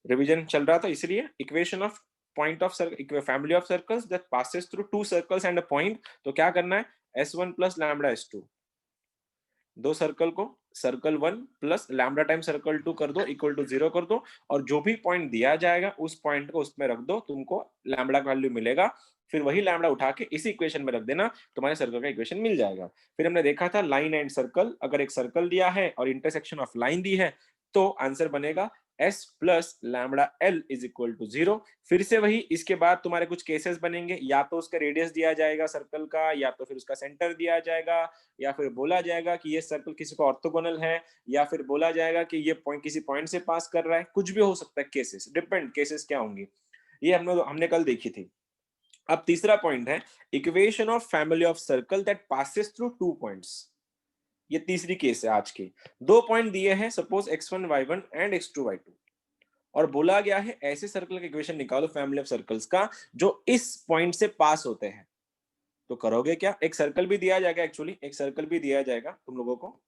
Revision चल रहा था, इसलिए equation of point of family of circles that passes through to circles and a point. तो क्या करना है, S1 प्लस लैम्बडा S2, दो सर्कल को circle 1 plus lambda time circle 2 कर दो, इक्वल टू 0 कर दो, और जो भी पॉइंट दिया जाएगा उस पॉइंट को उसमें रख दो, तुमको लैम्बडा का वैल्यू मिलेगा। फिर वही लैम्बडा उठा के इसी इक्वेशन में रख देना, तुम्हारे सर्कल का इक्वेशन मिल जाएगा। फिर हमने देखा था लाइन एंड सर्कल, अगर एक सर्कल दिया है और इंटरसेक्शन ऑफ लाइन दी है तो आंसर बनेगा S plus lambda L is equal to 0। फिर से वही, इसके बाद तुम्हारे कुछ केसेस बनेंगे, या तो उसका रेडियस दिया जाएगा सर्कल का, या तो फिर उसका सेंटर दिया जाएगा, या फिर बोला जाएगा कि ये सर्कल किसी को ऑर्थोगोनल है, या फिर बोला जाएगा कि ये पॉइंट किसी पॉइंट से पास कर रहा है, कुछ भी हो सकता है। केसेस डिपेंड, केसेस क्या होंगे ये हमने कल देखी थी। अब तीसरा पॉइंट है equation of family of circle that passes through two points. ये तीसरी केस है आज की। दो पॉइंट दिए हैं, suppose x1 y1 and x2 y2, और बोला गया है ऐसे सर्कल का इक्वेशन निकालो फैमिली ऑफ सर्कल्स का जो इस पॉइंट से पास होते हैं। तो करोगे क्या, एक सर्कल भी दिया जाएगा, एक्चुअली एक सर्कल भी दिया जाएगा तुम लोगों को।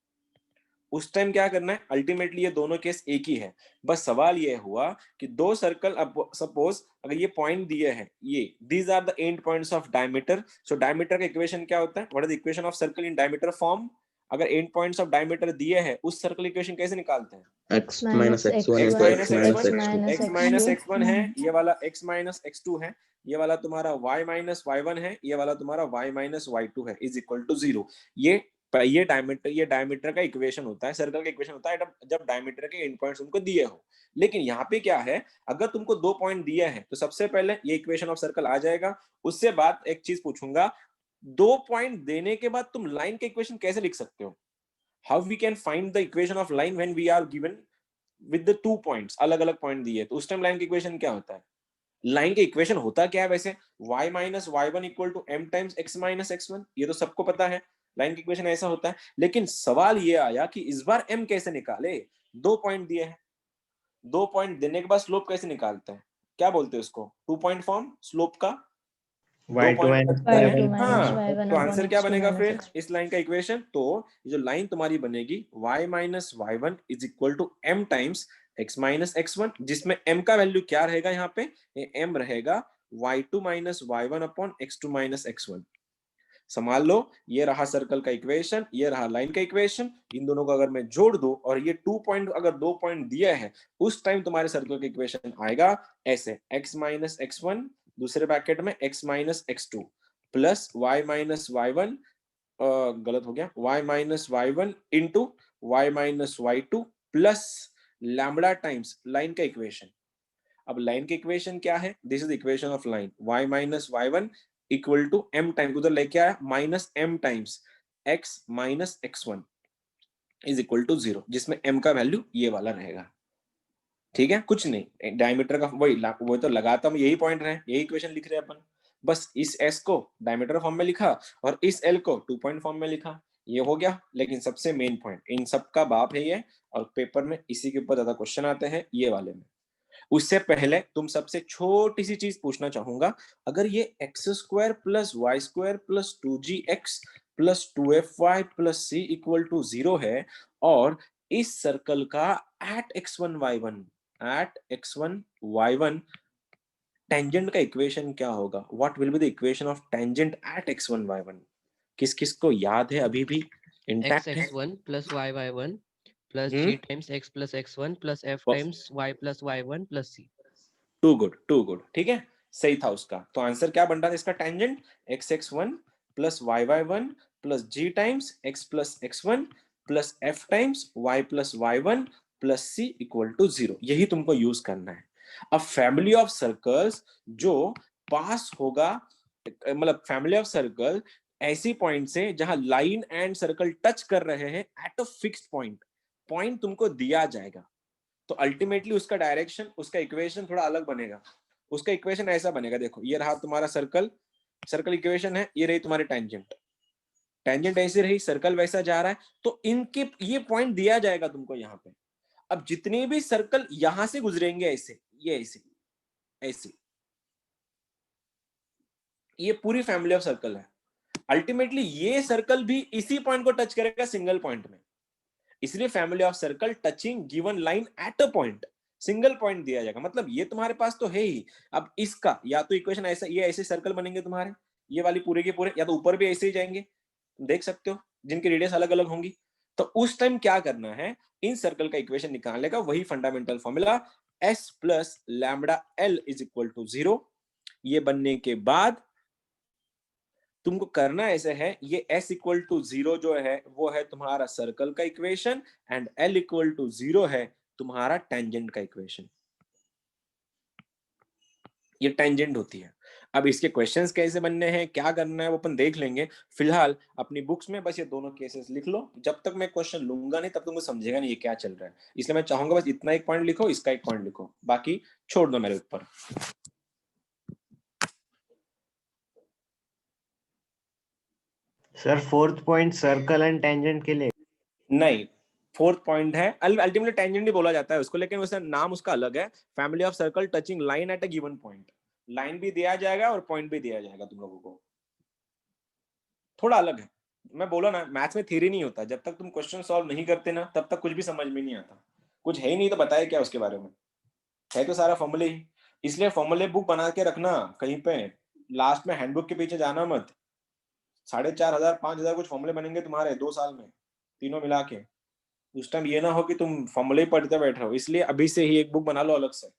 उस टाइम क्या करना है, अल्टीमेटली ये दोनों केस एक ही है। बस सवाल ये हुआ कि दो सर्कल, अब सपोज अगर ये पॉइंट दिए हैं, ये these are the end points of diameter. So diameter का इक्वेशन क्या होता है, what is the equation of circle in diameter form. अगर एंड पॉइंट्स ऑफ डायमीटर दिए हैं, उस सर्कल इक्वेशन कैसे निकालते हैं, x minus x1 x into minus x x minus one, x2. X minus X one है, ये वाला x माइनस x2 है, ये वाला तुम्हारा y माइनस y1 है, ये वाला तुम्हारा y माइनस y2 है, इज इक्वल टू 0। ये डायमीटर का इक्वेशन होता है, सर्कल का इक्वेशन होता है जब डायमीटर के एंड पॉइंट्स तुमको दिए हो। लेकिन यहाँ पे क्या है, अगर तुमको दो पॉइंट दिए हैं तो सबसे पहले ये इक्वेशन ऑफ सर्कल आ जाएगा। उससे बाद एक चीज पूछूंगा, दो पॉइंट देने के बाद तुम लाइन के इक्वेशन कैसे लिख सकते हो, how we can find the equation of line when we are given with the two points, अलग अलग पॉइंट दिए, तो उस टाइम लाइन का इक्वेशन क्या होता है। लाइन का इक्वेशन होता क्या है वैसे, y minus Y one equal to M times X minus X one, ये तो सबको पता है लाइन का इक्वेशन ऐसा होता है। लेकिन सवाल ये आया कि इस बार m कैसे निकाले, दो पॉइंट दिए हैं, दो पॉइंट देने के बाद स्लोप कैसे निकालते हैं, क्या बोलते हैं उसको, टू पॉइंट फॉर्म स्लोप का। दो y2 point minus touch y1 है, equal हाँ, to तो आंसर क्या बनेगा फिर इस लाइन का इक्वेशन, तो ये जो लाइन तुम्हारी बनेगी y minus Y one is equal to M times x minus X one, जिसमें m का वैल्यू क्या रहेगा, यहाँ पे ये m रहेगा y2 minus Y one upon x2 minus X one. संभाल लो, ये रहा सर्कल का इक्वेशन, ये रहा लाइन का इक्वेशन, इन दोनों को अगर मैं जोड़ दूं और ये टू पॉइंट अगर दो पॉइंट दिया है, उस टाइम तुम्हारे सर्कल का इक्वेशन आएगा ऐसे, x माइनस एक्स वन दूसरे ब्रैकेट में x minus X two plus Y minus Y one, गलत हो गया, y minus Y one into Y minus Y two plus lambda times line का इक्वेशन। अब लाइन के इक्वेशन क्या है, this is equation of line, y minus Y one equal to M time, उधर लेके आया minus M times x minus X one is equal to 0, जिसमें m का वैल्यू ये वाला रहेगा। ठीक है, कुछ नहीं, डायमीटर का वही तो लगाता हूं, यही पॉइंट रहे, यही इक्वेशन लिख रहे हैं अपन। बस इस s को डायमीटर फॉर्म में लिखा और इस l को टू पॉइंट फॉर्म में लिखा, ये हो गया। लेकिन सबसे मेन पॉइंट, इन सब का बाप है ये, और पेपर में इसी के ऊपर ज्यादा क्वेश्चन आते हैं ये वाले में। उससे पहले तुम सबसे छोटी सी चीज पूछना चाहूंगा, अगर ये X square plus Y square plus 2gx plus 2fy plus C equal to 0 है, और इस सर्कल का एट x1 y1 टेंजेंट का इक्वेशन क्या होगा, what will be the equation of tangent at x1 y1, किस किस को याद है, अभी भी इंटैक्ट है। x1 plus y1 plus g times x plus x1 plus f times y plus y1 plus c। Too good, too good, ठीक है, सही था उसका। तो आंसर क्या बन रहा था इसका, tangent x1 plus y1 plus g times x plus x1 plus f times y plus y1 plus c equal to 0, यही तुमको यूज करना है। अब फैमिली ऑफ सर्कल्स जो पास होगा, मतलब फैमिली ऑफ सर्कल ऐसी पॉइंट से जहां लाइन एंड सर्कल टच कर रहे हैं at a fixed point, point तुमको दिया जाएगा, तो अल्टीमेटली उसका डायरेक्शन, उसका इक्वेशन थोड़ा अलग बनेगा। उसका इक्वेशन ऐसा बनेगा, देखो ये रहा तुम्हारा सर्कल, सर्कल इक्वेशन है, ये रही तुम्हारी टेंजेंट, टेंजेंट ऐसी रही, सर्कल वैसा जा रहा है, तो इनके ये पॉइंट दिया जाएगा तुमको यहाँ पे। अब जितने भी सर्कल यहां से गुजरेंगे ऐसे, ये ऐसे ऐसे, ये पूरी फैमिली ऑफ सर्कल है। अल्टीमेटली ये सर्कल भी इसी पॉइंट को टच करेगा सिंगल पॉइंट में, इसलिए family of circle touching given line at a point, single point दिया जाएगा, मतलब ये तुम्हारे पास तो है ही। अब इसका या तो इक्वेशन ऐसा, ये ऐसे सर्कल बनेंगे तुम्हारे, ये वाली पूरे के पूरे, या तो ऊपर भी ऐसे ही जाएंगे, तुम देख सकते हो, जिनकी रेडियस अलग अलग होंगी। तो उस टाइम क्या करना है, इन सर्कल का इक्वेशन निकालने का वही fundamental formula, S plus lambda L is equal to 0। ये बनने के बाद तुमको करना ऐसे है, ये s इक्वल टू 0 जो है वो है तुम्हारा सर्कल का equation, and l equal to 0 है तुम्हारा टेंजेंट का इक्वेशन। ये टेंजेंट होती है। अब इसके क्वेश्चंस कैसे बनने हैं, क्या करना है, वो अपन देख लेंगे। फिलहाल अपनी बुक्स में बस ये दोनों केसेस लिख लो, जब तक मैं क्वेश्चन लूंगा नहीं तब तक मुझे समझेगा नहीं ये क्या चल रहा है। इसलिए मैं चाहूंगा बस इतना एक पॉइंट लिखो, इसका एक पॉइंट लिखो, बाकी छोड़ दो मेरे ऊपर। Sir fourth point circle and tangent के लिए नहीं, फोर्थ पॉइंट है, अल्टीमेटली टेंजेंट ही बोला जाता है उसको, लेकिन उसका नाम उसका अलग है, family of circle touching line at a given point. Line भी दिया जाएगा और पॉइंट भी दिया जाएगा तुम लोगों को, थोड़ा अलग है। मैं बोला ना, मैथ्स में थ्योरी नहीं होता, जब तक तुम क्वेश्चन सॉल्व नहीं करते ना तब तक कुछ भी समझ में नहीं आता। कुछ है ही नहीं तो बताए क्या उसके बारे में, है तो सारा फॉर्मूले ही। इसलिए फॉर्मूले बुक बना के रखना कहीं पे, लास्ट में हैंडबुक के पीछे जाना मत। 4,500 5,000 कुछ फॉर्मूले बनेंगे तुम्हारे 2 साल में, तीनों मिला के। उस टाइम ये ना हो कि तुम फॉर्मूले ही पढ़ते बैठे हो, इसलिए अभी से ही एक बुक बना लो अलग से।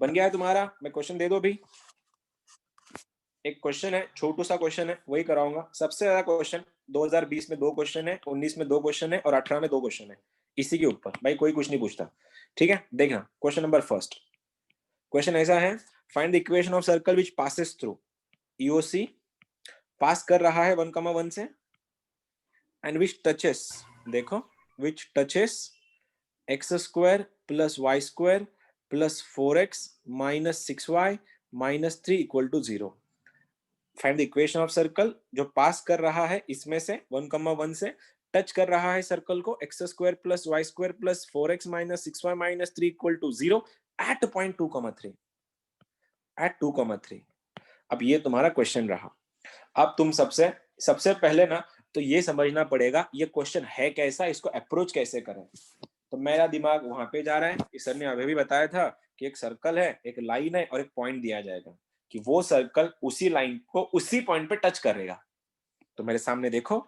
बन गया है तुम्हारा, मैं क्वेश्चन दे दो अभी। एक क्वेश्चन है, छोटू सा क्वेश्चन है, वही कराऊंगा। सबसे ज्यादा क्वेश्चन 2020 में 2 क्वेश्चन है, 19 में 2 क्वेश्चन है और 18 में 2 क्वेश्चन है, इसी के ऊपर भाई कोई कुछ नहीं पूछता। ठीक है, देखना क्वेश्चन नंबर फर्स्ट। क्वेश्चन ऐसा है, find the equation of circle which passes through EOC, pass कर रहा है 1,1 से, एंड विच टचेस, देखो which touches x square plus Y square plus 4x minus 6y minus 3 equal to 0। Find the equation of circle जो pass कर रहा है इसमें से 1,1 से, टच कर रहा है सर्कल को X square plus Y square plus 4x minus 6y minus 3 equal to 0 at point 2,3, at 2,3। अब ये तुम्हारा क्वेश्चन रहा। अब तुम सबसे सबसे पहले ना तो ये समझना पड़ेगा ये क्वेश्चन है कैसा, इसको अप्रोच कैसे करें। तो मेरा दिमाग वहां पे जा रहा है कि सर ने अभी भी बताया था कि एक सर्कल है, एक लाइन है और एक पॉइंट दिया जाएगा कि वो सर्कल उसी लाइन को उसी पॉइंट पे टच करेगा। तो मेरे सामने देखो,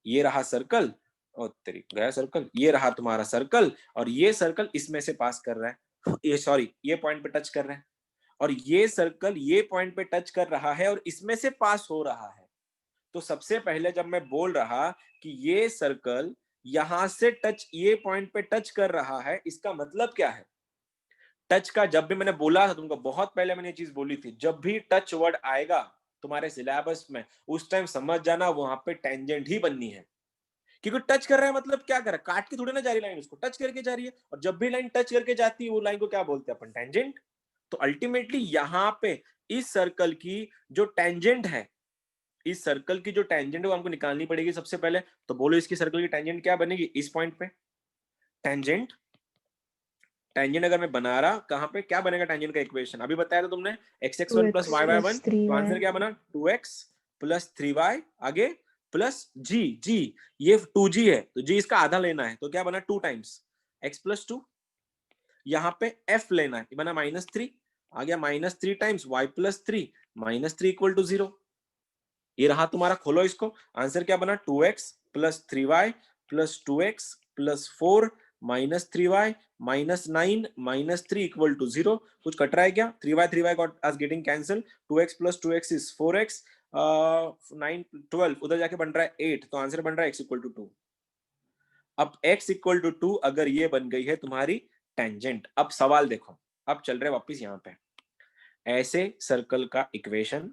ये रहा सर्कल, और तेरी गया सर्कल, ये रहा तुम्हारा सर्कल, और ये सर्कल इसमें से पास कर रहा है, ये सॉरी ये पॉइंट पे टच कर रहा है, और ये सर्कल ये पॉइंट पे टच कर रहा है और इसमें से पास हो रहा है। तो सबसे पहले जब मैं बोल रहा कि ये सर्कल यहां से टच, ये पॉइंट पे टच कर रहा है, इसका मतलब क्या है? टच का जब भी मैंने बोला था तुमको, बहुत पहले मैंने ये चीज बोली थी, जब भी टच वर्ड आएगा तुम्हारे सिलेबस में उस टाइम समझ जाना वहां पे टेंजेंट ही बननी है। क्योंकि टच कर रहा है मतलब क्या कर रहा है, काट के थोड़ी ना जा रही लाइन, उसको टच करके जा रही है, और जब भी लाइन टच करके जाती है वो लाइन को क्या बोलते हैं अपन, टेंजेंट। तो अल्टीमेटली यहाँ पे इस सर्कल की जो टेंजेंट है, इस सर्कल की जो टेंजेंट है वो हमको निकालनी पड़ेगी सबसे पहले। तो बोलो इसकी सर्कल की टेंजेंट क्या बनेगी इस पॉइंट पे, टेंजेंट। टेंजेंट अगर मैं बना रहा कहां पे, क्या बनेगा टेंजेंट का इक्वेशन, अभी बताया था तुमने, x(1 + y(1), तो आंसर क्या बना 2x + 3y, आगे प्लस g, ये 2g है तो g इसका आधा लेना है, तो क्या बना 2 टाइम्स x + 2। यहाँ पे f लेना है, बना -3, आ गया -3 टाइम्स y + 3 -3 = 0। ये रहा तुम्हारा, खोलो इसको, आंसर क्या बना 2x + 3y + 2x + 4 -3y -9 -3 = 0। कुछ कट रहा है क्या, 3y got us getting cancelled, 2x + 2x is 4x, 9 12 उधर जाके बन रहा है 8, तो आंसर बन रहा है x = 2। अब x = 2 अगर ये बन गई है तुम्हारी टेंजेंट। अब सवाल देखो, अब चल रहे वापिस यहाँ पे, ऐसे सर्कल का इक्वेशन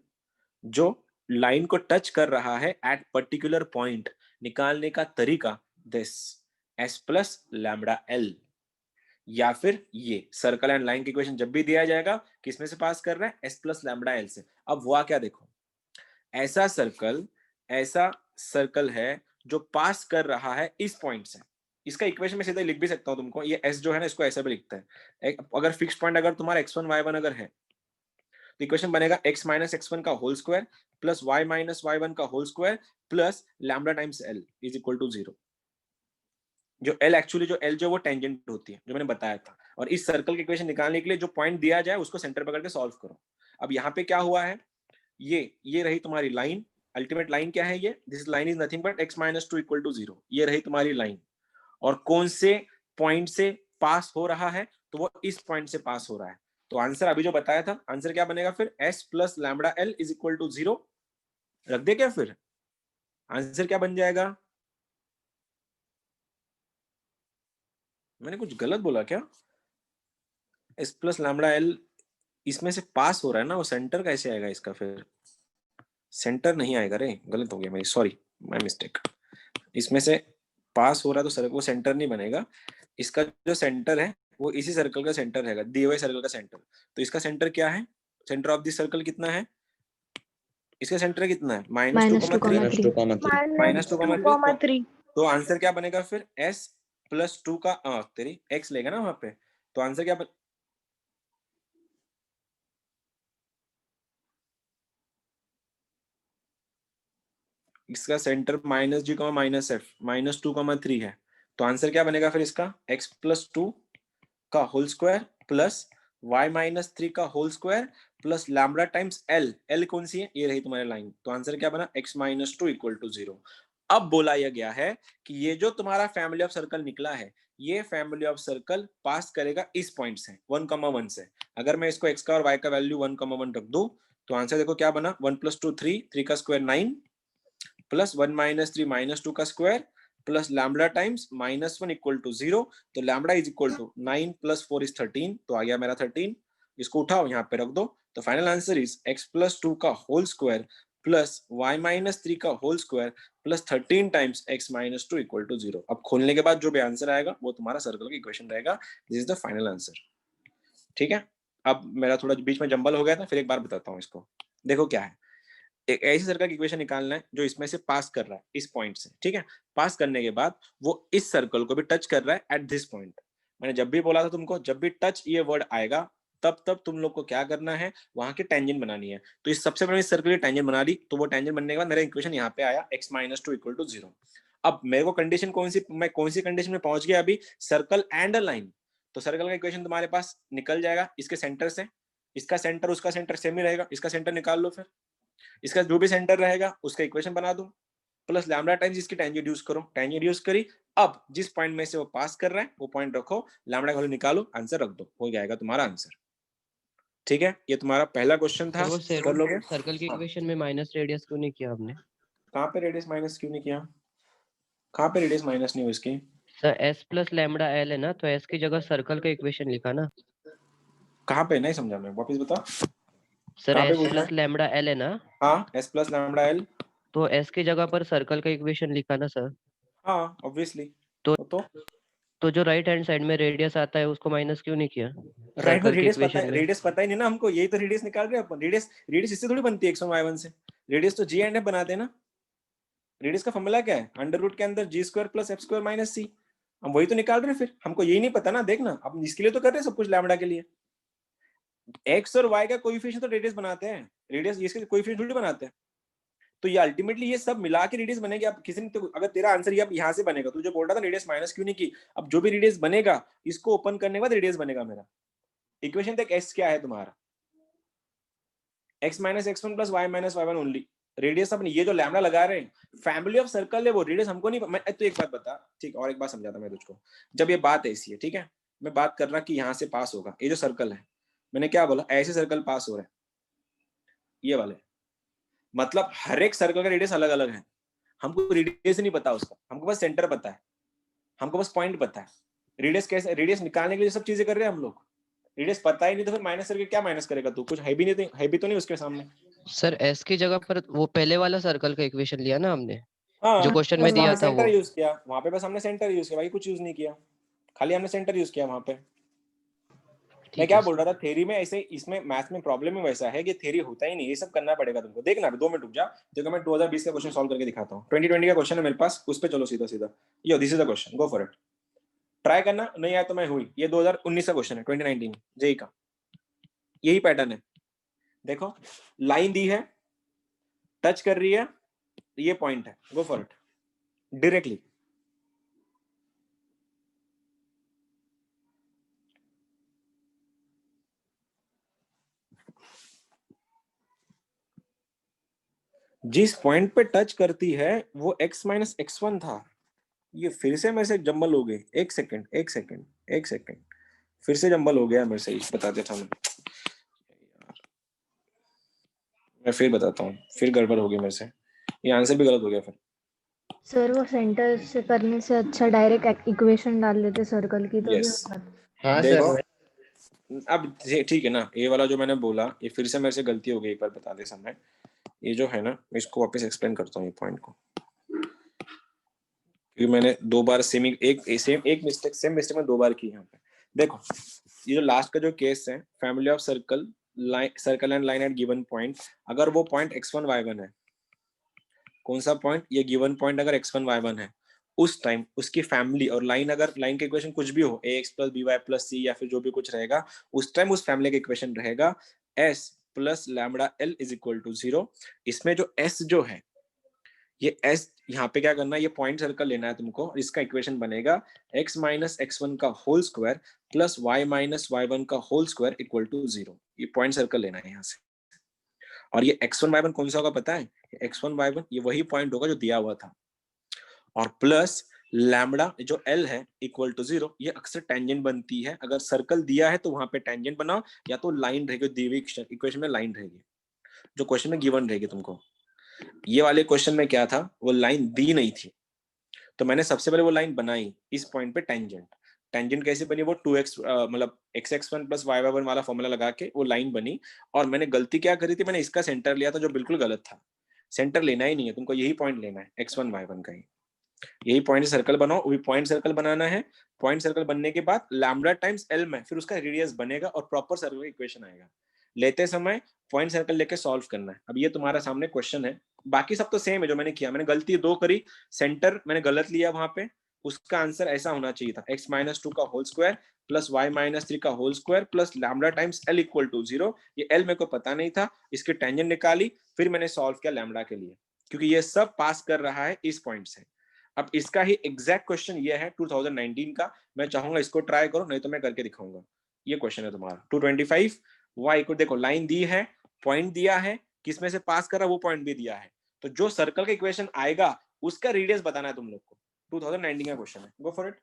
जो लाइन को टच कर रहा है एट पर्टिकुलर पॉइंट, निकालने का तरीका this s plus lambda L, या फिर ये सर्कल एंड लाइन की इक्वेशन जब भी दिया जाएगा किसमें से पास कर रहा है, s प्लस लैम्बडा एल से। अब हुआ क्या देखो, ऐसा सर्कल है जो पास कर रहा है इस पॉइंट से, इसका इक्वेशन में सीधा लिख भी सकता हूं तुमको, ये s जो है ना इसको ऐसे भी लिखता है। अगर फिक्स पॉइंट अगर तुम्हारा x1 y1 अगर है तो इक्वेशन बनेगा x माइनस x1 का whole square plus y minus y1 का whole square plus lambda times l is equal to 0। जो एल एक्चुअली जो एल जो वो टेंजेंट होती है, जो मैंने बताया था। और इस सर्कल की इक्वेशन निकालने के लिए जो पॉइंट दिया जाए उसको सेंटर पकड़ के सॉल्व करो। अब यहाँ पे क्या हुआ है, ये रही तुम्हारी लाइन, अल्टीमेट लाइन क्या है, ये this line is nothing but x minus two equal to 0, ये रही तुम्हारी लाइन। और कौन से पॉइंट से पास हो रहा है, तो वो इस पॉइंट से पास हो रहा है। तो आंसर अभी जो बताया था, आंसर क्या बनेगा फिर, s plus lambda L is equal to 0 रख दे क्या, फिर आंसर क्या बन जाएगा। मैंने कुछ गलत बोला क्या, s प्लस लैम्बडा एल इसमें से पास हो रहा है ना, वो सेंटर कैसे आएगा इसका, फिर सेंटर नहीं आएगा रे, गलत हो गया मेरी, सॉरी माय मिस्टेक। इसमें से पास हो रहा है तो वो सेंटर नहीं बनेगा, इसका जो सेंटर है वो इसी सर्कल का सेंटर रहेगा, दिए हुए सर्कल का सेंटर। तो इसका सेंटर क्या है, सेंटर ऑफ दिस सर्कल कितना है, इसका सेंटर कितना है -2,3 -2,3। तो आंसर क्या बनेगा फिर, s प्लस 2 का तेरी x लेगा ना वहां पे, तो आंसर क्या इसका सेंटर -g, -f -2,3 है। तो आंसर क्या बनेगा फिर इसका, x प्लस 2 का whole square plus y minus 3 का whole square plus lambda times l कौन सी है, ये रही तुम्हारी लाइन। तो आंसर क्या बना, x माइनस 2 इक्वल टू 0। अब बोला यह गया है कि ये जो तुम्हारा फैमिली ऑफ सर्कल निकला है, ये फैमिली ऑफ सर्कल पास करेगा इस पॉइंट से 1,1 से। अगर मैं इसको x का और y का वैल्यू 1,1 रख दूं, तो आंसर देखो क्या बना, 1 प्लस 2 3, 3 का स्क्वायर 9 प्लस 1 माइनस 3 -2 का square plus lambda times -1 equal to 0। तो lambda is equal to 9 plus 4 is 13, तो आ गया मेरा 13। इसको उठाओ यहाँ पे रख दो, तो final answer is x plus 2 का whole square plus y minus 3 का whole square plus 13 times x minus 2 equal to 0। अब खोलने के बाद जो भी आंसर आएगा वो तुम्हारा सर्कल का इक्वेशन रहेगा। This is the final answer. ठीक है, अब मेरा थोड़ा बीच में जंबल हो गया था, फिर एक बार बताता हूँ इसको। देखो क्या है, एक ऐसी सर्कल की इक्वेशन निकालना है जो इसमें से पास कर रहा है इस पॉइंट से, ठीक है। पास करने के बाद वो इस सर्कल को भी टच कर रहा है एट दिस पॉइंट। मैंने जब भी बोला था तुमको, जब भी टच ये वर्ड आएगा तब तुम लोग को क्या करना है, वहां की टेंजेंट बनानी है। तो इस सबसे पहले इस सर्कल की टेंजेंट बना ली, तो वो टेंजेंट बनने के बाद मेरा इक्वेशन यहाँ पे आया x माइनस 2 इक्वल टू 0। अब मेरे को कंडीशन कौन सी, मैं कौन सी कंडीशन में पहुंच गया अभी, सर्कल एंड अ लाइन। तो सर्कल का इक्वेशन तुम्हारे पास निकल जाएगा इसके सेंटर से, इसका सेंटर उसका सेंटर सेम ही रहेगा, इसका सेंटर निकाल लो, फिर इसका जो भी सेंटर रहेगा उसका इक्वेशन बना दो, प्लस लैम्बडा टाइम्स इसकी टेंजेंट यूज करो, टेंजेंट यूज करी। अब जिस पॉइंट में से वो पास कर रहा है वो पॉइंट रखो, लैम्बडा का वैल्यू निकालो, आंसर रख दो, हो जाएगा तुम्हारा आंसर। ठीक है, ये तुम्हारा पहला क्वेश्चन था, सर वो कर लोगे। सर्कल की हाँ, इक्वेशन में माइनस रेडियस क्यों नहीं किया आपने? कहाँ पे रेडियस माइनस क्यों नहीं किया, कहाँ पे रेडियस माइनस नहीं हुई इसकी, sir s plus lambda L है ना, तो s की जगह सर्कल का इक्वेशन लिखा ना। कहाँ पे, नहीं समझा मैं, वापस बता, सर कहाँ पे s पूछना प्लस है। लैम्बडा एल है ना, हाँ, एस प्लस लैम्बडा एल। तो s की जगह पर सर्कल का इक्वेशन लिखा ना सर। हाँ ऑब्वियसली। तो तो तो जो राइट हैंड साइड में रेडियस आता है उसको माइनस क्यों नहीं किया राइट में सर्कल की रेडियस पता इक्वेशन है, में? रेडियस पता ही नहीं ना हमको, यही तो रेडियस निकाल रहे हैं अपन। रेडियस रेडियस इससे थोड़ी बनती है x1 y1 से, रेडियस तो जी एंड एफ बनाते हैं ना। रेडियस का फॉर्मूला क्या है, अंडर रूट के अंदर g square plus f square minus c. हम वही तो निकाल रहे हैं, फिर हमको यही नहीं पता ना, देखना अब इसके लिए तो कर रहे हैं सब कुछ लैम्बडा के लिए। एक्स और वाई का कोएफिशिएंट तो रेडियस बनाते हैं, रेडियस इसके कोएफिशिएंट थोड़ी बनाते हैं। तो ये अल्टीमेटली ये सब मिला के रेडियस बनेगी। अब किसी ने तो, अगर तेरा आंसर ये अब यहाँ से बनेगा, तू जो बोल रहा था रेडियस माइनस क्यों नहीं की, अब जो भी रेडियस बनेगा इसको ओपन करने के बाद रेडियस बनेगा मेरा। इक्वेशन तक एस क्या है तुम्हारा, x minus x1 plus y minus y1 only. Radius अपनी ये जो लैम्बडा लगा रहे हैं फैमिली ऑफ सर्कल है, वो रेडियस हमको नहीं। मैं तो एक बात बता, ठीक, और एक बात समझाता मैं तुझको। जब ये बात ऐसी है, ठीक है, मैं बात कर रहा कि यहाँ से पास होगा ये जो सर्कल है, मैंने क्या बोला, ऐसे सर्कल पास हो रहे हैं ये वाले, मतलब हर एक सर्कल का रेडियस अलग अलग है। हमको रेडियस नहीं पता उसका, हमको बस सेंटर पता है, हमको बस पॉइंट पता है। रेडियस कैसे, रेडियस निकालने के लिए सब चीजें कर रहे हैं हम लोग। रेडियस पता ही नहीं तो फिर माइनस करके क्या माइनस करेगा तू, कुछ है भी नहीं, है भी तो नहीं उसके सामने। सर s की जगह पर वो पहले वाला सर्कल का इक्वेशन लिया ना हमने, जो हाँ, क्वेश्चन में बस वहां दिया पे था सेंटर वो। यूज किया, वहां पे बस हमने सेंटर यूज किया, भाई कुछ यूज नहीं किया, खाली हमने सेंटर यूज किया वहां पे। मैं ठीक क्या है बोल सर। रहा था, थ्योरी में ऐसे, इसमें मैथ्स में प्रॉब्लम ही वैसा है कि थ्योरी होता ही नहीं, ये सब करना पड़ेगा तुमको। देखना 2 मिनट रुक जा, देखो मैं 2020 का क्वेश्चन सॉल्व करके दिखाता हूँ। 2020 का क्वेश्चन है मेरे पास, उस पे चलो सीधा सीधा। Yo this is the question, go for it, try करना, नहीं आया तो मैं हुई। ये 2019 का क्वेश्चन है, 2019 जेई का, यही पैटर्न है। देखो लाइन दी है, टच कर रही है, ये पॉइंट है, गो फॉर इट डायरेक्टली। जिस पॉइंट पे टच करती है वो x माइनस x1 था। ये फिर से मेरे से जंबल हो गई। एक सेकंड एक सेकंड एक सेकंड, फिर से जंबल हो गया मेरे से, बताते था मैं फिर बताता हूँ, फिर गड़बड़ हो गई मेरे से, ये आंसर भी गलत हो गया फिर। सर वो सेंटर से करने से अच्छा डायरेक्ट इक्वेशन डाल लेते सर्कल की तो भी यस, होता। हाँ देखो सर। अब ठीक है ना, ये वाला जो मैंने बोला ये फिर से मेरे से गलती हो गई एक बार बताते समय। ये जो है ना, मैं इसको वापस एक्सप्लेन करता हूँ ये पॉइंट को, क्योंकि मैंने दो बार सेम मिस्टेक में दो बार की यहाँ पे। देखो ये जो लास्ट का जो केस है, family of circle circle and line at given point, अगर वो पॉइंट x1 y1 है, कौन सा पॉइंट, ये गिवन पॉइंट अगर x1 y1 है, उस टाइम उसकी फैमिली और लाइन, अगर लाइन के इक्वेशन कुछ भी हो ax plus by plus c या फिर जो भी कुछ रहेगा, उस टाइम उस फैमिली का इक्वेशन रहेगा s plus lambda l is equal to 0। इसमें जो s जो है, ये s यहाँ पे क्या करना है, ये पॉइंट सर्कल लेना है तुमको, इसका इक्वेशन बनेगा x माइनस x1 का whole square plus y minus y1 का होल स्क्वायर इक्वल टू 0। ये पॉइंट सर्कल लेना है यहाँ से। और ये x1 y1 कौन सा होगा पता है, x1 y1 ये वही पॉइंट होगा जो दिया हुआ था, और प्लस लैम्बडा जो l है इक्वल टू 0। ये अक्सर टेंजेंट बनती है, अगर सर्कल दिया है तो वहां पे टेंजेंट बनाओ, या तो लाइन रहेगी, दी हुई इक्वेशन में लाइन रहेगी, जो क्वेश्चन में गिवन रहेगी तुमको। ये वाले क्वेश्चन में क्या था, वो लाइन दी नहीं थी, तो मैंने सबसे पहले वो लाइन बनाई इस पॉइंट पे टेंजेंट। टेंजेंट कैसे बनी, वो 2x मतलब x(x1 प्लस y(y1) वाला फॉर्मूला लगा के वो लाइन बनी। और मैंने गलती क्या करी थी, मैंने इसका सेंटर लिया था जो बिल्कुल गलत था। सेंटर लेना ही नहीं है तुमको, यही पॉइंट लेना है x1 y1 का ही, यही पॉइंट सर्कल बनाओ, वही पॉइंट सर्कल बनाना है। पॉइंट सर्कल बनने के बाद लैम्बडा टाइम्स l में फिर उसका रेडियस बनेगा और प्रॉपर सर्कल का इक्वेशन आएगा। लेते समय पॉइंट सर्कल लेके सॉल्व करना है। अब ये तुम्हारा सामने क्वेश्चन है, बाकी सब तो सेम है जो मैंने किया। मैंने गलती दो करी, सेंटर मैंने गलत लिया वहां पे, उसका आंसर ऐसा होना चाहिए था x माइनस 2 का whole square plus y minus 3 का whole square plus lambda times l equal to 0। ये l मेरे को पता नहीं था, इसकी टेंजेंट निकाली, फिर मैंने सॉल्व किया लैम्बडा के लिए, क्योंकि ये सब पास कर रहा है इस पॉइंट से। अब इसका ही एग्जैक्ट क्वेश्चन ये है 2019 का, मैं चाहूंगा इसको ट्राई करो, नहीं तो मैं करके दिखाऊंगा। ये क्वेश्चन है तुम्हारा 225 y को, देखो लाइन दी है, पॉइंट दिया है, किसमें से पास कर रहा है वो पॉइंट भी दिया है, तो जो सर्कल का इक्वेशन आएगा उसका रेडियस बताना है तुम लोग को। 2019 का क्वेश्चन है, गो फॉर इट।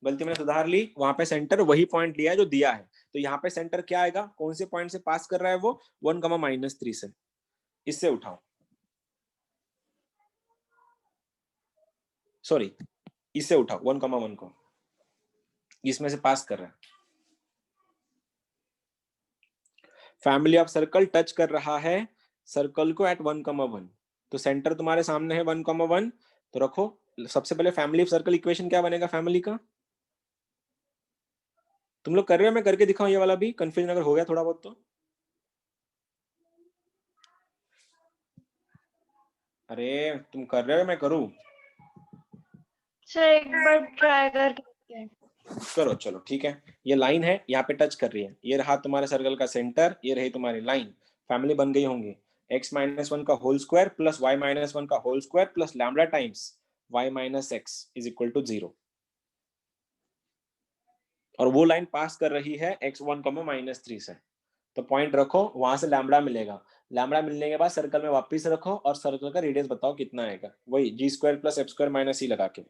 गलती मैंने सुधार ली, वहां पे सेंटर वही पॉइंट लिया है जो दिया है, तो यहाँ पे सेंटर क्या आएगा, कौन से पॉइंट से पास कर रहा है वो, 1,-3 से, इससे उठाओ, सॉरी इससे उठाओ 1,1 को, इसमें से पास कर रहा है। फैमिली ऑफ सर्कल टच कर रहा है सर्कल को एट 1,1, तो सेंटर तुम्हारे सामने है 1,1, तो रखो। सबसे पहले फैमिली ऑफ सर्कल इक्वेशन क्या बनेगा फैमिली का, तुम लोग कर रहे हो, मैं करके दिखाऊं ये वाला भी, कंफ्यूजन अगर हो गया थोड़ा बहुत तो। अरे तुम कर रहे हो मैं करूं, सर एक बार ट्राई करके करो चलो ठीक है। ये लाइन है, यहाँ पे टच कर रही है, ये रहा तुम्हारे सर्कल का सेंटर, ये रही तुम्हारी लाइन, फैमिली बन गई होंगी x माइनस 1 का whole square plus y minus 1 का whole square plus lambda times y minus x is equal to 0। और वो लाइन पास कर रही है x1,-3 से, तो पॉइंट रखो, वहां से लैम्बडा मिलेगा। लैम्बडा मिलने के बाद सर्कल में वापस रखो और सर्कल का रेडियस बताओ कितना आएगा, वही g square plus f square minus c लगा के।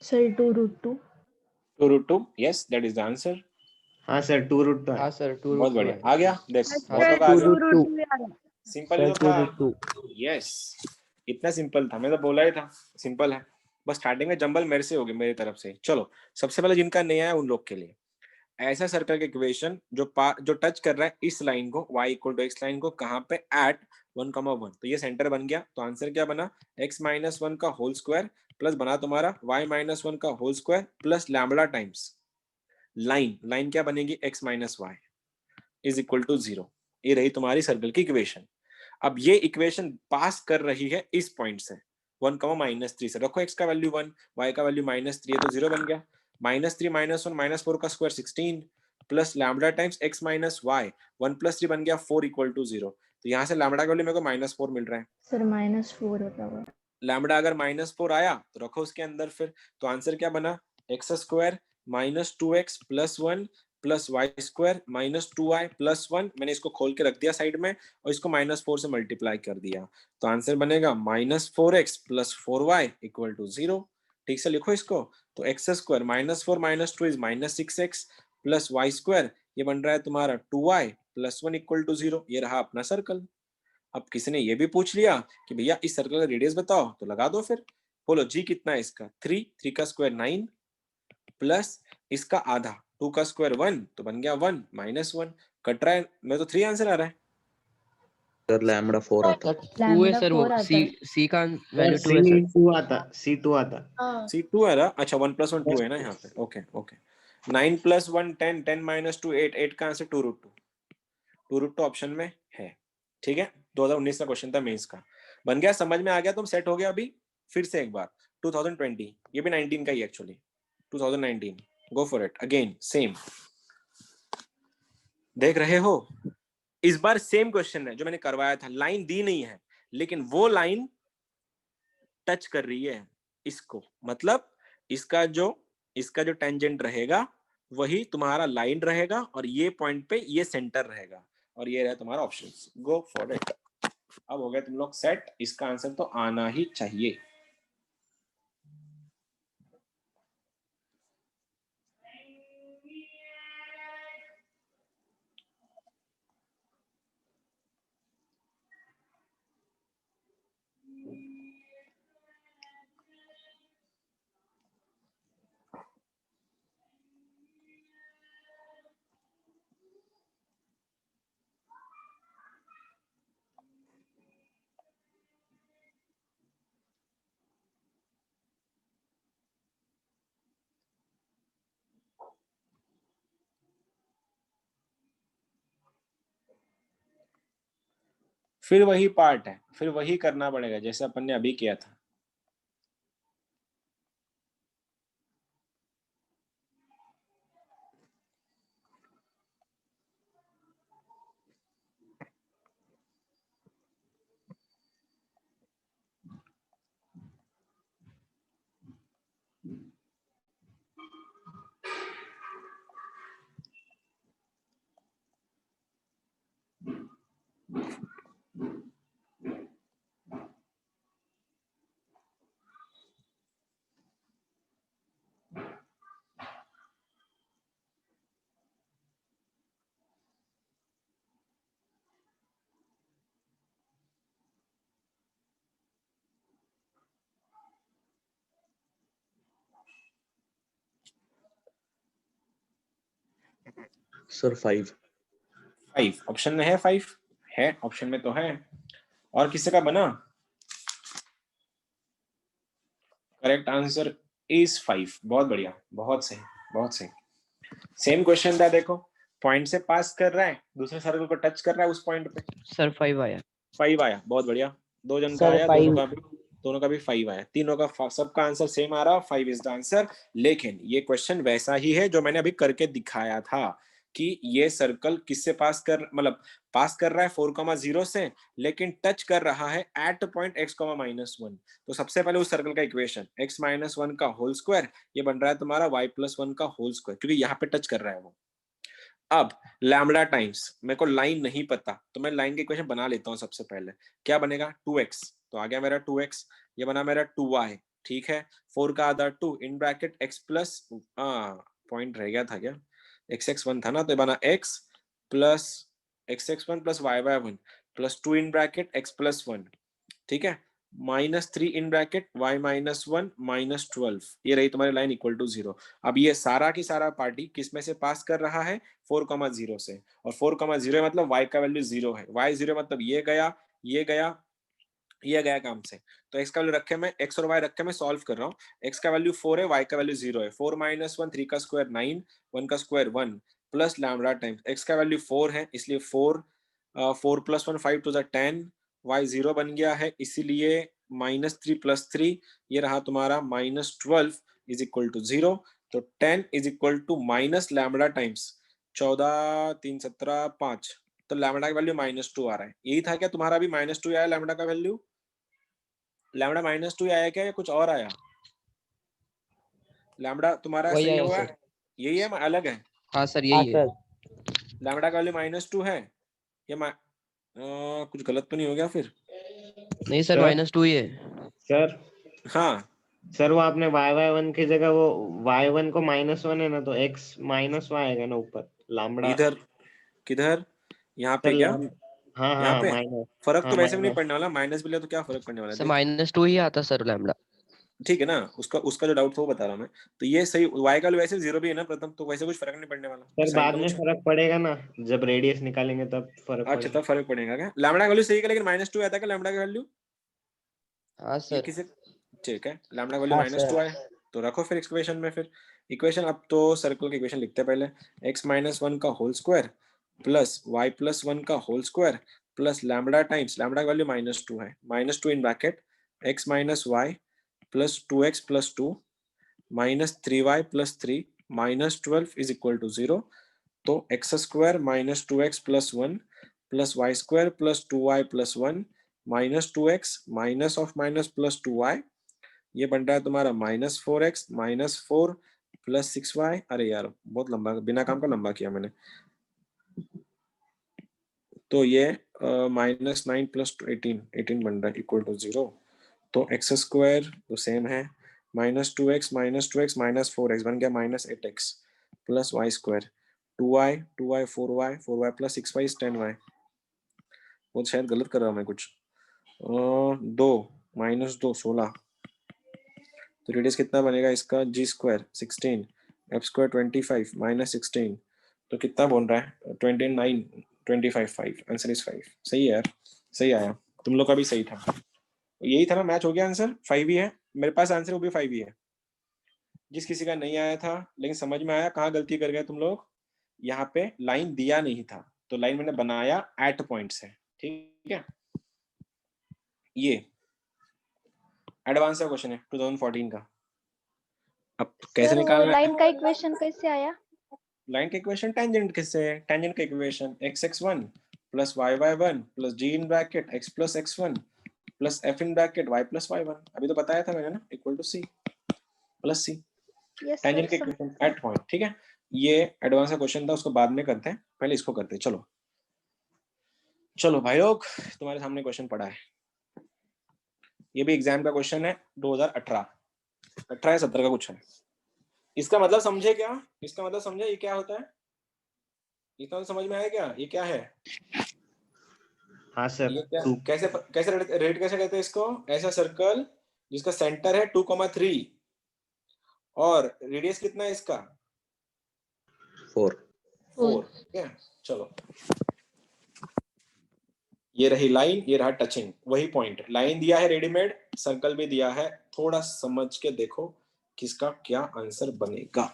Sir 2√2। 2√2, yes, that is the answer. हाँ सर 2√2 हाँ सर 2 बहुत बढ़िया, आ गया, देख हाँ, बहुत सर का आ गया, 2√2 सिंपल ही सर तो था। 2√2 यस, इतना सिंपल था, मैं तो बोला ही था सिंपल है, बस स्टार्टिंग में जंबल मेरे से होगी, मेरी तरफ से। चलो सबसे पहले जिनका नया है उन लोग के लिए, ऐसा सर्कल का इक्वेशन जो टच कर रहा है इस लाइन को, y equal to X line को, कहाँ पे, एट 1,1, तो ये सेंटर बन गया। तो आंसर क्या बना, x माइनस 1 का होल स्क्वायर प्लस बना तुम्हारा y माइनस 1 का whole square plus lambda times line क्या बनेगी, x minus Y is equal to 0। ये रही तुम्हारी सर्कल की इक्वेशन। अब ये इक्वेशन पास कर रही है इस पॉइंट से 1,-3 से, रखो x का वैल्यू 1, y का वैल्यू -3 है, तो 0 बन गया। -3 -1 -4 का square 16 plus lambda times x minus Y, 1 + 3 बन गया 4 इक्वल टू 0। तो यहाँ से लैम्बडा का वैल्यू मेरे को -4 मिल रहा है। सर -4 होता हुआ। लैम्बडा अगर -4 आया तो रखो उसके अंदर फिर, तो आंसर क्या बना, X square -2x + 1 plus Y square -2y + 1, मैंने इसको खोल के रख दिया साइड में और इसको -4 से मल्टीप्लाई कर दिया, तो आंसर बनेगा -4x + 4y = 0। ठीक से लिखो इसको, तो x square -4 - 2 is -6x plus Y square, ये बन रहा है तुम्हारा 2y + 1 = 0। ये रहा अपना सर्कल। अब किसी ने ये भी पूछ लिया कि भैया इस सर्कल का रेडियस बताओ, तो लगा दो फिर, बोलो जी कितना है इसका, 3 का स्क्वायर 9 प्लस इसका आधा 2 का स्क्वायर 1, तो बन गया 1 -1, कट रहा है, मैं तो 3 आंसर आ रहा है। सर लैम्बडा 4 आता। सर 2 है सर, वो लैम्बडा 4 आता है। सी का वैल्यू 2 है सर। C2 आता, C2 आता। C2 है ना, अच्छा 1 + 1 2 है ना यहाँ पे, ओके ओके। 9 + 1 10, 10 - 2 8, 8 का आंसर 2√2, 2√2 ऑप्शन में है। ठीक है, 2019 का क्वेश्चन था मेंस का, बन गया, समझ में आ गया, तुम सेट हो गया। अभी फिर से एक बार 2020, ये भी 19 का ही actually, 2019, go for it again, same देख रहे हो। इस बार सेम क्वेश्चन है जो मैंने करवाया था, लाइन दी नहीं है लेकिन वो लाइन टच कर रही है इसको, मतलब इसका जो टेंजेंट रहेगा वही तुम्हारा लाइन रहेगा और ये पॉइंट पे ये सेंटर रहेगा, और ये रहा तुम्हारा ऑप्शन, गो फॉर इट। अब हो गया तुम लोग सेट, इसका आंसर तो आना ही चाहिए। फिर वही पार्ट है, फिर वही करना पड़ेगा जैसे अपन ने अभी किया था। सर 5 ऑप्शन में है, 5 है ऑप्शन में तो है। और किसी का बना, करेक्ट आंसर इज 5। बहुत बढ़िया, बहुत सही, बहुत सही। सेम क्वेश्चन था, देखो पॉइंट से पास कर रहा है, दूसरे सर्कल को टच कर रहा है उस पॉइंट पे, सर 5 आया। 5 आया, बहुत बढ़िया। दो जन का सर, आया, 5 दोनों का भी 5 आया, तीनों का सबका आंसर सेम आ रहा, 5 इज द आंसर। लेकिन ये क्वेश्चन वैसा ही है जो मैंने अभी करके दिखाया था कि ये सर्कल किससे पास कर रहा है 4,0 से, लेकिन टच कर रहा है एट पॉइंट x, -1। तो सबसे पहले उस सर्कल का इक्वेशन x - 1 का होल स्क्वायर, ये बन रहा है तुम्हारा y + 1 का होल स्क्वायर, क्योंकि यहाँ पे टच कर रहा है वो। अब लैम्बडा टाइम्स, मेरे को लाइन नहीं पता तो मैं लाइन के इक्वेशन बना लेता हूँ। सबसे पहले क्या बनेगा, 2x, तो आ गया मेरा 2x, ये बना मेरा 2y, ठीक है, 4 का आधा 2 in bracket x plus point रह गया था क्या, x(x1) था ना, तो बना x plus x(x1) plus y(y1) plus 2 in bracket x plus 1, ठीक है, -3 इन ब्रैकेट y माइनस 1 माइनस 12, ये रही तुम्हारी लाइन इक्वल टू 0। अब ये सारा की सारा पार्टी किस में से पास कर रहा है, 4,0 से, और 4,0 मतलब y का वैल्यू 0 है, y 0 मतलब ये गया, ये गया, ये गया काम से, तो x का वैल्यू रखे मैं, x और y रखे मैं सॉल्व कर रहा हूँ, x का वैल्यू 4 है, y का वैल्यू 0 है, 4 माइनस 1 3 का स्क्वायर 9, 1 का square 1 plus lambda times x का वैल्यू 4 है, इसलिए 4 4 प्लस 1 5 टू द 10, y 0 बन गया है, इसीलिए -3 प्लस 3, ये रहा तुम्हारा -12 इज इक्वल टू 0, तो 10 is equal to minus lambda times 14 3 17 5, तो लैम्बडा का वैल्यू -2 आ रहा है, यही था क्या तुम्हारा भी -2 आया लैम्बडा का वैल्यू, लैम्बडा -2 आया क्या या कुछ और आया, लैम्बडा तुम्हारा वही सही आया हुआ, सर। यही है अलग है, हाँ सर यही है। लैम्बडा का वैल्यू -2 है, ये कुछ गलत तो नहीं हो गया फिर, नहीं सर, सर -2 ही है। सर हाँ सर वो आपने y1 की जगह वो y1 को -1 है ना, तो x माइनस y आएगा ना ऊपर लामड़ा। इधर किधर, यहाँ सर पे क्या, हाँ यहाँ हाँ पे माइनस। फर्क हाँ तो वैसे भी नहीं माइनस। पड़ने वाला, माइनस भी लिया तो क्या फर्क पड़ने वाला है, सर देख, -2 ही आता सर लैम्बडा। ठीक है ना, उसका उसका जो डाउट था वो बता रहा हूँ मैं, तो ये सही, y का वैल्यू वैसे 0 भी है ना प्रथम, तो वैसे कुछ फर्क नहीं पड़ने वाला, सर साइन बाद का में कुछ, फर्क पड़ेगा ना, जब रेडियस निकालेंगे तब फर्क अच्छा पड़ेगा। तब फर्क पड़ेगा क्या, लैम्बडा का वैल्यू सही है, लेकिन -2 आता है क्या लैम्बडा का वैल्यू, हाँ ये सर। किसे, ठीक है, लैम्बडा वैल्यू हाँ -2 सर। आए, तो रखो फिर इक्वेशन में, फिर इक्वेशन, अब तो सर्कल की इक्वेशन लिखते हैं पहले, x माइनस 1 का whole square plus y plus 1 का whole square plus lambda times lambda का वैल्यू -2 है, -2 in bracket x minus Y plus 2x plus 2 minus 3y plus 3 -12 is equal to 0, तो x square minus 2x plus 1 plus Y square plus 2y plus 1 -2x minus of minus plus 2y, ये बन रहा है तुम्हारा -4x -4 plus 6y, अरे यार बहुत लंबा, बिना काम का लंबा किया मैंने, तो ये -9 प्लस 18 बन रहा है इक्वल टू 0, तो एक्स स्क्वायर तो सेम है, -2x -4x बन गया -8x plus Y square 2y 4y plus 6y 10y, वो शायद गलत कर रहा हूँ मैं कुछ, 2 -2 16, तो रेडियस कितना बनेगा इसका, जी स्क्वायर 16 एफ स्क्वायर 25 -16, तो कितना बोल रहा है 29 25 5, आंसर इज 5, सही है यार, सही आया, तुम लोग का भी सही था, यही था ना, मैच हो गया, आंसर 5 ही है, मेरे पास आंसर वो भी 5 ही है, जिस किसी का नहीं आया था लेकिन समझ में आया, कहाँ गलती कर गए तुम लोग, यहाँ पे लाइन दिया नहीं था, तो लाइन मैंने बनाया एट पॉइंट से, ठीक है, ये एडवांस का क्वेश्चन है 2014 का, अब कैसे सर वो निकालना है, लाइन का इक्वेशन कैसे आया? लाइन का इक्वेशन टेंजेंट किससे है, टेंजेंट का equation x(x1) plus y(y1) plus g in bracket x plus x1 plus f in bracket y plus y1, अभी तो बताया था मैंने ना, equal to c plus c, yes sir tangent का इक्वेशन एट पॉइंट, ठीक है, ये एडवांस का क्वेश्चन था, उसको बाद में करते हैं, पहले इसको करते हैं, चलो चलो भाई लोग, तुम्हारे सामने क्वेश्चन पड़ा है, ये भी एग्जाम का क्वेश्चन है 2018 18 17 का कुछ है, इसका मतलब समझे क्या, इसका मतलब समझे ये क्या होता है, इसका मतलब समझ में आया क्या, ये क्या है, हाँ सर ये क्या, टू। कैसे कैसे रेट कैसे कहते हैं इसको, ऐसा सर्कल जिसका सेंटर है 2,3 और रेडियस कितना है इसका 4. 4, ठीक है, चलो ये रही लाइन, ये रहा टचिंग, वही पॉइंट, लाइन दिया है रेडीमेड, सर्कल भी दिया है, थोड़ा समझ के देखो किसका क्या आंसर बनेगा,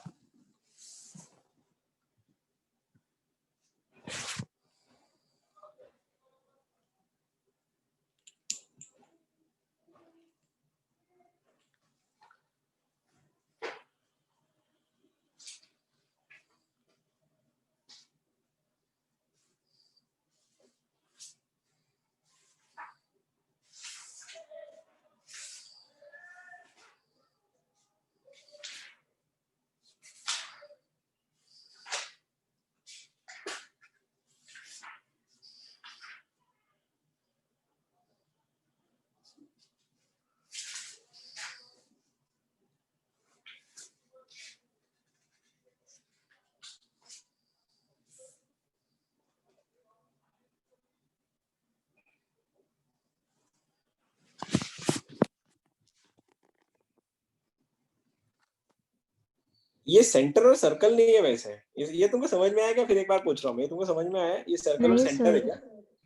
ये सेंटर और सर्कल नहीं है वैसे, ये तुमको समझ में आया क्या? फिर एक बार पूछ रहा हूँ मैं, तुमको समझ में आया ये सर्कल और नहीं सेंटर है सर। क्या?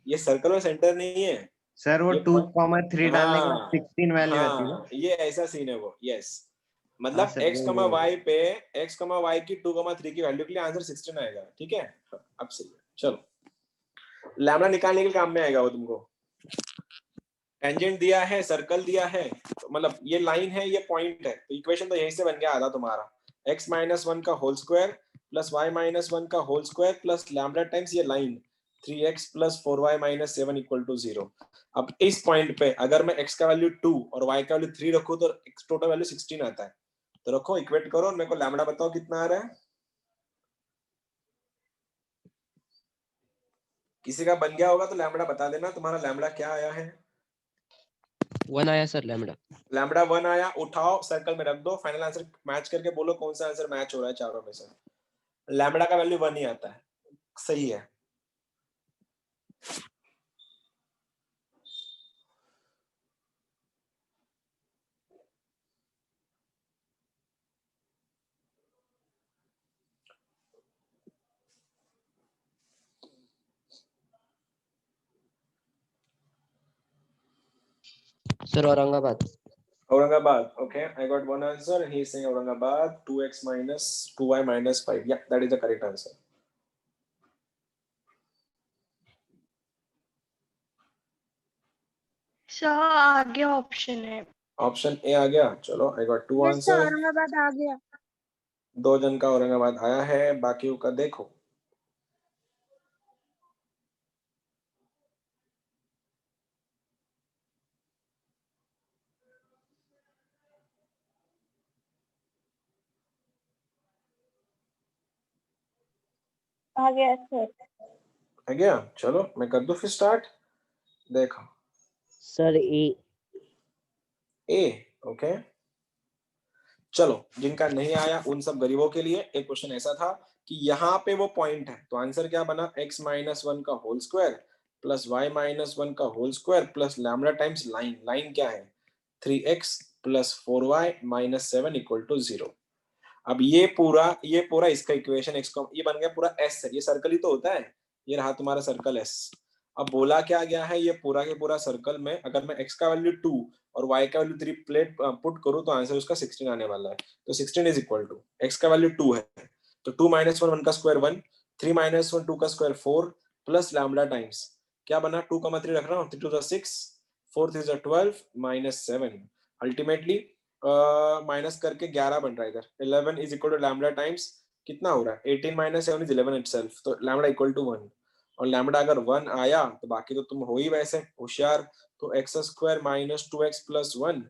ये सर्कल और सेंटर नहीं है सर वो ये 2,3 डालने के बाद हाँ 16 वैल्यू आती है ना? हाँ, ये ऐसा सीन है वो। यस, हाँ मतलब सर, x, y पे x, y की 2,3 की वैल्यू के लिए आंसर 16 आएगा। ठीक है, अब सही है। चलो, लैम्डा निकालने के लिए काम में आएगा वो तुमको। टेंजेंट दिया है, सर्कल दिया है, तो मतलब ये लाइन है, ये पॉइंट है, तो इक्वेशन तो यहीं से बन गया आधा तुम्हारा। x माइनस 1 का whole square plus y minus 1 का whole square plus lambda times ये line 3x plus 4y minus 7 equal to 0। अब इस पॉइंट पे अगर मैं x का वैल्यू 2 और y का वैल्यू 3 रखूं तो टोटल वैल्यू 16 आता है। तो रखो, इक्वेट करो और मेरे को लैम्डा बताओ कितना आ रहा है। किसी का बन गया होगा तो लैम्डा बता देना, तुम्हारा लैम्डा क्या आया है? 1 आया सर लैम्डा। लैम्डा 1 आया, उठाओ सर्कल में रख दो, फाइनल आंसर मैच करके बोलो कौन सा आंसर मैच हो रहा है चारों में से। लैम्डा का वैल्यू 1 ही आता है, सही है। Sir Aurangabad. Aurangabad, okay, I got one answer and he is saying Aurangabad 2x minus 2y minus 5. Yeah, that is the correct answer. Sir आगे ऑप्शन है। ऑप्शन ए आ गया, चलो I got two yes sir, answer। Aurangabad आ गया। 2 जन का औरंगाबाद आया है, बाकियों का देखो। आ गया सर। आ गया, चलो मैं कर दूं फिर स्टार्ट। देखो सर ए। ए, ओके, चलो जिनका नहीं आया उन सब गरीबों के लिए एक क्वेश्चन ऐसा था कि यहाँ पे वो पॉइंट है, तो आंसर क्या बना? x माइनस 1 का whole square plus y minus 1 का whole square plus lambda times line, line क्या है? 3x plus 4y minus 7 equal to 0। अब ये पूरा इसका इक्वेशन x को ये बन गया पूरा s है, ये सर्कल ही तो होता है, ये रहा तुम्हारा सर्कल s। अब बोला क्या गया है, ये पूरा के पूरा सर्कल में अगर मैं x का वैल्यू 2 और y का वैल्यू 3 प्लेट पुट करूं तो आंसर उसका 16 आने वाला है। तो 16 इज इक्वल टू x का वैल्यू 2 है तो 2 माइनस 1 1 का स्क्वायर 1, 3 माइनस 1 2 का स्क्वायर 4 प्लस लैम्डा टाइम्स क्या बना? 2 3 रख रहा हूँ, 3 2 6, 4 3 12 माइनस 7, अल्टीमेटली माइनस करके 11 बन रहा है इधर। 11 is equal to lambda times कितना हो रहा है? 18 माइनस 7 इज 11 इटसेल्फ, तो लैम्डा इक्वल टू 1। और लैम्डा अगर 1 आया तो बाकी तो तुम हो ही वैसे होशियार, तो x square minus 2x plus 1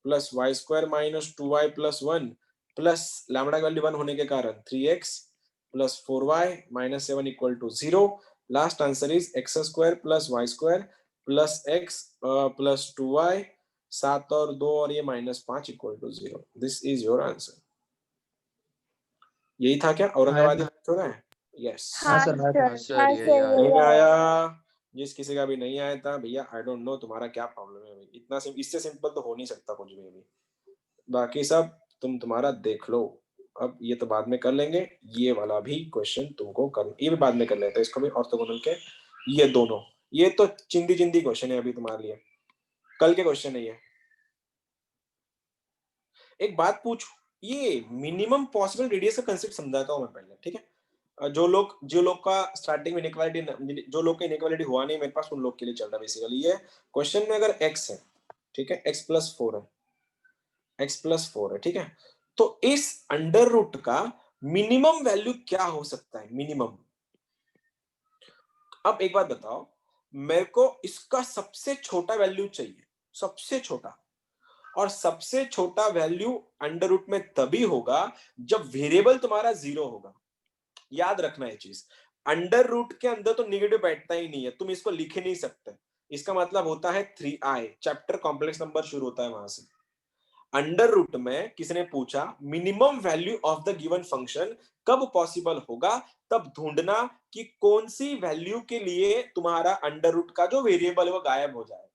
plus Y square minus 2y plus 1 plus lambda की वैल्यू 1 होने के कारण 3x plus 4y minus 7 equal to 0। Last answer is x square plus Y square plus x plus 2y, 7 और 2 और ये minus 5 equal to 0। This is your answer. यही था क्या? औरंगाबाद हो रहा है? यस। हाँ सर, हाँ ये सर, यार। नहीं ये आया। आया, जिस किसी का भी नहीं आया था भैया, आई डोंट नो तुम्हारा क्या प्रॉब्लम है भाई, इतना इससे सिंपल तो हो नहीं सकता कुछ भी अभी। बाकी सब तुम्हारा देख लो, अब ये तो बाद में कर लेंगे, ये वाला भी क्वेश्चन तुमको कर, ये भी बाद में कर लेते हैं, इसको भी ऑर्थोगोनल के ये दोनों, ये तो चिंदी चिंदी क्वेश्चन है अभी तुम्हारे लिए, कल के क्वेश्चन नहीं है। एक बात पूछूं, ये मिनिमम पॉसिबल रेडियस का कंसेप्ट समझाता हूं मैं पहले, ठीक है? जो लोग का स्टार्टिंग में इनइक्वालिटी, जो लोग का इनइक्वालिटी हुआ नहीं मेरे पास, उन लोग के लिए चल रहा है बेसिकली ये क्वेश्चन में। अगर x है, ठीक है, x प्लस 4 है, x प्लस 4 है, ठीक है, तो इस अंडर रूट का मिनिमम वैल्यू क्या हो सकता है? मिनिमम। अब एक बात बताओ, मेरे को इसका सबसे छोटा वैल्यू चाहिए, सबसे छोटा, और सबसे छोटा वैल्यू अंडर रूट में तभी होगा जब वेरिएबल तुम्हारा 0 होगा। याद रखना ये चीज, अंडर रूट के अंदर तो निगेटिव बैठता ही नहीं है, तुम इसको लिख ही नहीं सकते, इसका मतलब होता है 3i, चैप्टर कॉम्प्लेक्स नंबर शुरू होता है वहां से। अंडर रूट में किसी ने पूछा minimum value of the given function कब पॉसिबल होगा, तब ढूंढना कि कौन सी वैल्यू के लिए तुम्हारा अंडर रूट का जो वेरिएबल है वो गायब हो जाए।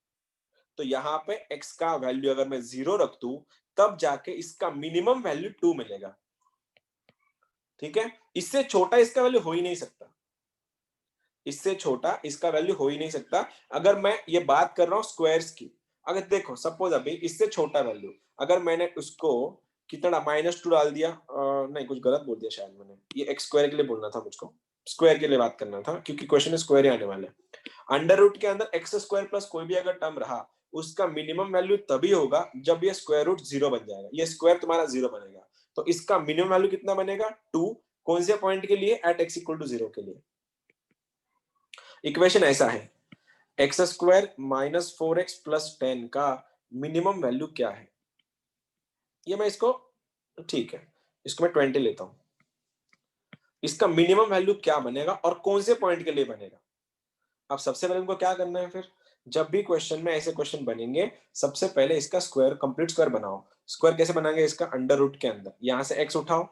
तो यहाँ पे x का वैल्यू अगर मैं 0 रख दूं तब जाके इसका मिनिमम वैल्यू 2 मिलेगा। ठीक है, इससे छोटा इसका वैल्यू हो ही नहीं सकता, इससे छोटा इसका वैल्यू हो ही नहीं सकता। अगर मैं ये बात कर रहा हूं स्क्वायर्स की, अगर देखो सपोज अभी इससे छोटा वैल्यू अगर मैंने उसको कितना -2 डाल दिया, नहीं कुछ गलत बोल दिया शायद मैंने, ये एक्स स्क्वायर के लिए बोलना था मुझको, स्क्वायर के लिए बात करना था क्योंकि क्वेश्चन में स्क्वायर ही आने वाले। अंडर रूट के अंदर एक्स स्क्वायर प्लस कोई भी अगर टर्म रहा उसका मिनिमम वैल्यू तभी होगा जब ये स्क्वायर रूट 0 बन जाएगा, ये स्क्वायर तुम्हारा 0 बनेगा, तो इसका मिनिमम वैल्यू कितना बनेगा 2, कौन से पॉइंट के लिए, एट x इक्वल टू 0 के लिए। इक्वेशन ऐसा है, x square minus 4x plus 10 का मिनिमम वैल्यू क्या है, ये मैं इसको, ठीक है इसको मैं 20 लेता हूं, इसका मिनिमम वैल्यू क्या बनेगा और कौन से पॉइंट के लिए बनेगा। अब सबसे पहले उनको क्या करना है, फिर जब भी क्वेश्चन में ऐसे क्वेश्चन बनेंगे सबसे पहले इसका स्क्वायर, कंप्लीट स्क्वायर बनाओ। स्क्वायर कैसे बनाएंगे, इसका अंडर रूट के अंदर यहां से x उठाओ,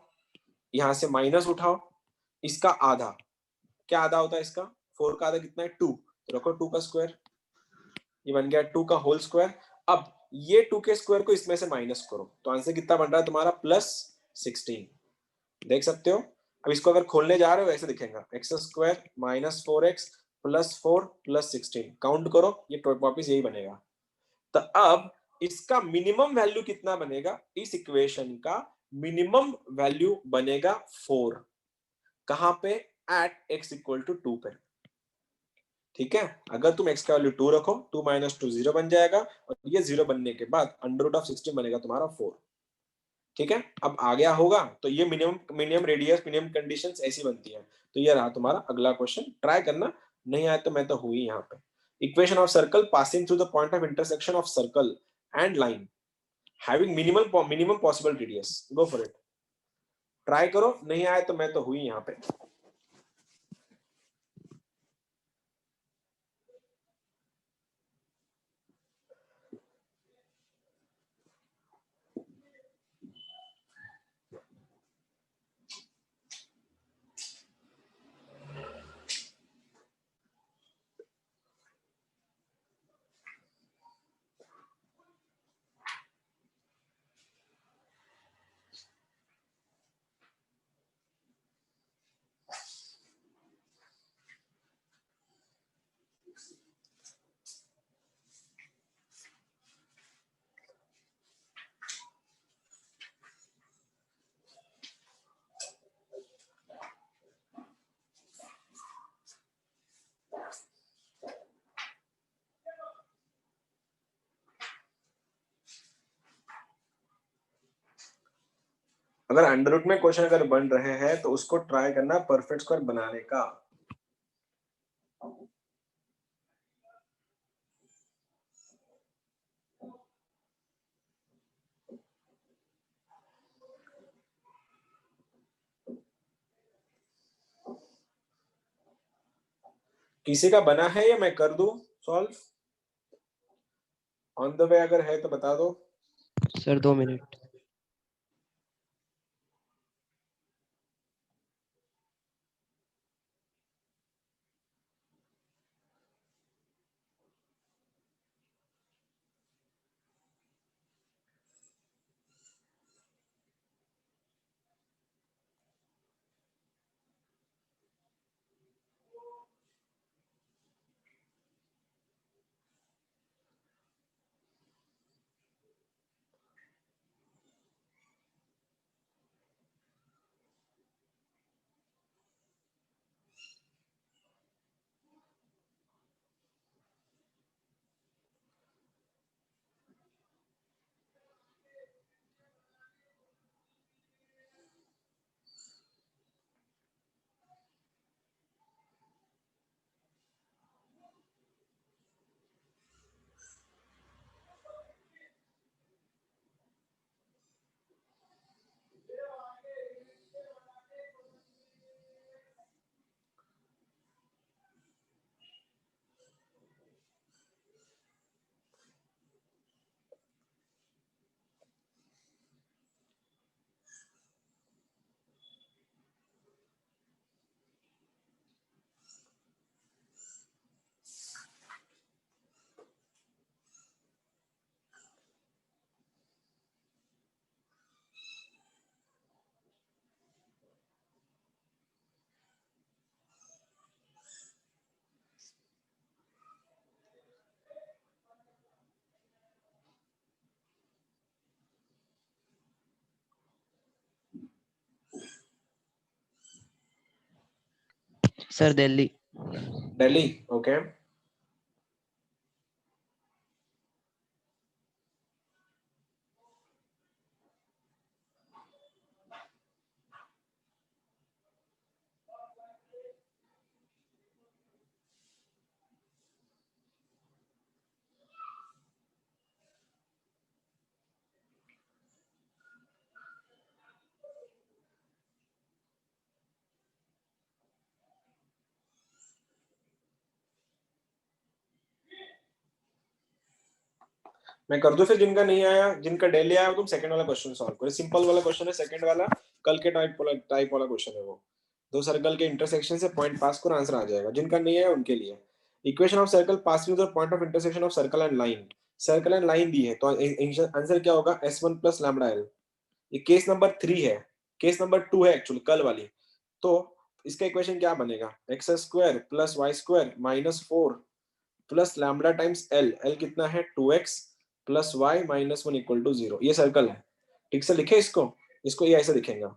यहां से माइनस उठाओ, इसका आधा, क्या आधा होता है इसका, 4 का आधा कितना है 2, तो रखो 2 का स्क्वायर, ये बन गया 2 का होल स्क्वायर। अब ये 2 के स्क्वायर को इसमें से माइनस करो तो आंसर कितना बन रहा है तुम्हारा +16, देख सकते हो। अब इसको अगर खोलने जा रहे हो ऐसे दिखेगा, x square minus 4x plus 4 plus 16, count करो ये वापिस यही बनेगा। तो अब इसका मिनिमम वैल्यू कितना बनेगा, इस इक्वेशन का मिनिमम वैल्यू बनेगा 4, कहां पे, एट x इक्वल टू 2 पे, ठीक है। अगर तुम x का वैल्यू 2 रखो, 2 माइनस 2 0 बन जाएगा और ये 0 बनने के बाद अंडर रूट ऑफ 16 बनेगा तुम्हारा 4, ठीक है। अब आ गया होगा, तो ये मिनिमम रेडियस मिनिमम कंडीशंस ऐसी बनती है। तो ये रहा तुम्हारा अगला क्वेश्चन, ट्राई करना, नहीं आया तो मैं तो हुई यहाँ पे। Equation of circle passing through the point of intersection of circle and line having minimum possible radius, go for it, try करो, नहीं आया तो मैं तो हुई यहाँ पे। अगर अंडर रूट में क्वेश्चन अगर बन रहे हैं तो उसको ट्राई करना परफेक्ट स्क्वायर बनाने का। किसी का बना है या मैं कर दूं सॉल्व, ऑन द वे अगर है तो बता दो। Sir 2 minute. Sir Delhi. Delhi, okay. मैं कर दूं फिर जिनका नहीं आया, जिनका दिल्ली आया तुम सेकंड वाला क्वेश्चन सॉल्व करो। सिंपल वाला क्वेश्चन है सेकंड वाला, कल के टाइप वाला क्वेश्चन है वो। दो सर्कल के इंटरसेक्शन से पॉइंट पास करो, आंसर आ जाएगा। जिनका नहीं है उनके लिए equation of circle passing through the point of intersection of circle and line. Circle and line दी है तो आंसर क्या होगा, s1 प्लस लैम्बडा एल। ये केस नंबर 3 है, केस नंबर 2 है एक्चुअली कल वाली। तो इसका इक्वेशन क्या बनेगा, x square plus Y square minus 4 plus lambda times L, L कितना है 2x plus Y minus 1 equal to 0। ये सर्कल है, ठीक से लिखे इसको, इसको ये ऐसे दिखेगा,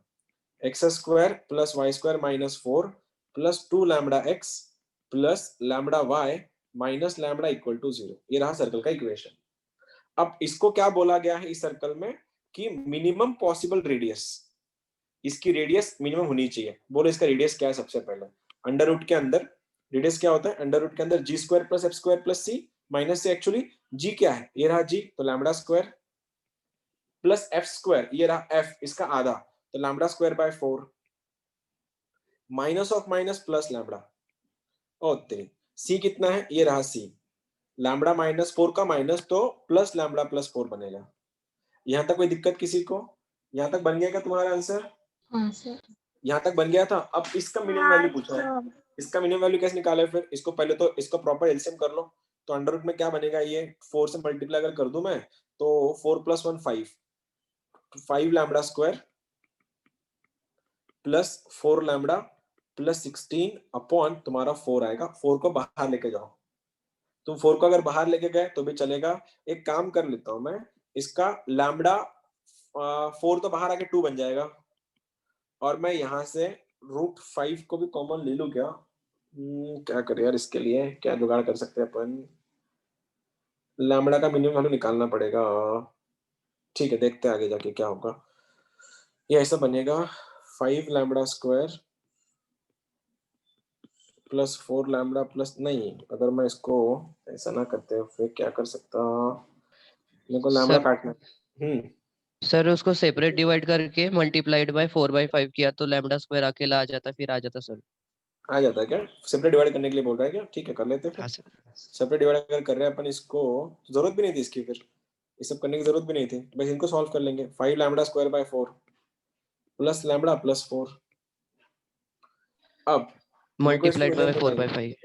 x square plus Y square minus 4 plus 2 lambda x plus lambda y minus lambda equal to 0। ये रहा सर्कल का इक्वेशन। अब इसको क्या बोला गया है इस सर्कल में कि मिनिमम पॉसिबल रेडियस, इसकी रेडियस मिनिमम होनी चाहिए। बोलो इसका रेडियस क्या है, सबसे पहले अंडर रूट के अंदर रेडियस क्या होता है, अंडर रूट के अंदर g square plus f square plus c minus से एक्चुअली जी क्या है, ये रहा जी, तो lambda square plus f square, ये रहा एफ, इसका आधा, तो lambda square by 4 minus of minus plus lambda और 3। सी कितना है, ये रहा सी, लैम्बडा माइनस 4 का माइनस तो प्लस लैम्बडा प्लस 4 बनेगा। यहां तक कोई दिक्कत किसी को, यहां तक बन गया क्या तुम्हारा आंसर? हाँ सर। यहां तक बन गया था। अब इसका मिनिमम वैल्यू पूछा है, इसका मिनिमम वैल्यू कैसे निकाले फिर, इसको पहले तो इसको प्रॉपर एलसीएम कर लो। तो अंडर रूट में क्या बनेगा, ये 4 से मल्टीप्लाई अगर कर दूं मैं तो 4 plus 1 5, 5 lambda square plus 4 lambda plus 16 upon तुम्हारा 4 आएगा। 4 को बाहर लेके जाओ, तुम 4 को अगर बाहर लेके गए तो भी चलेगा। एक काम कर लेता हूं मैं, इसका लैम्बडा 4 तो बाहर आके 2 बन जाएगा, और मैं यहां से रूट 5 को भी कॉमन ले लूं क्या? क्या करें यार, इसके लिए क्या जुगाड़ कर सकते हैं अपन, लैम्बडा का मिनिमम वैल्यू निकालना पड़ेगा। ठीक है, देखते हैं आगे जाके क्या होगा। ये ऐसा बनेगा 5 lambda square plus 4 lambda plus, नहीं अगर मैं इसको ऐसा ना करते फिर क्या कर सकता, मेरे को लैम्बडा सर काटना। सर उसको सेपरेट डिवाइड करके मल्टीप्लाइड बाय 4/5 किया तो लैम्बडा स्क्वायर अकेला आ जाता, फिर आ जाता सर। आ जाता है क्या, सेपरेट डिवाइड करने के लिए बोल रहा है क्या? ठीक है कर लेते हैं हाँ फिर। सर। सेपरेट डिवाइड अगर कर रहे हैं अपन इसको, जरूरत भी नहीं थी इसकी, फिर ये सब करने की जरूरत भी नहीं थी, बस इनको सॉल्व कर लेंगे। 5 lambda square by 4 plus lambda plus 4। अब मेरे को इसको मल्टीप्लाइड बाय मिनिमम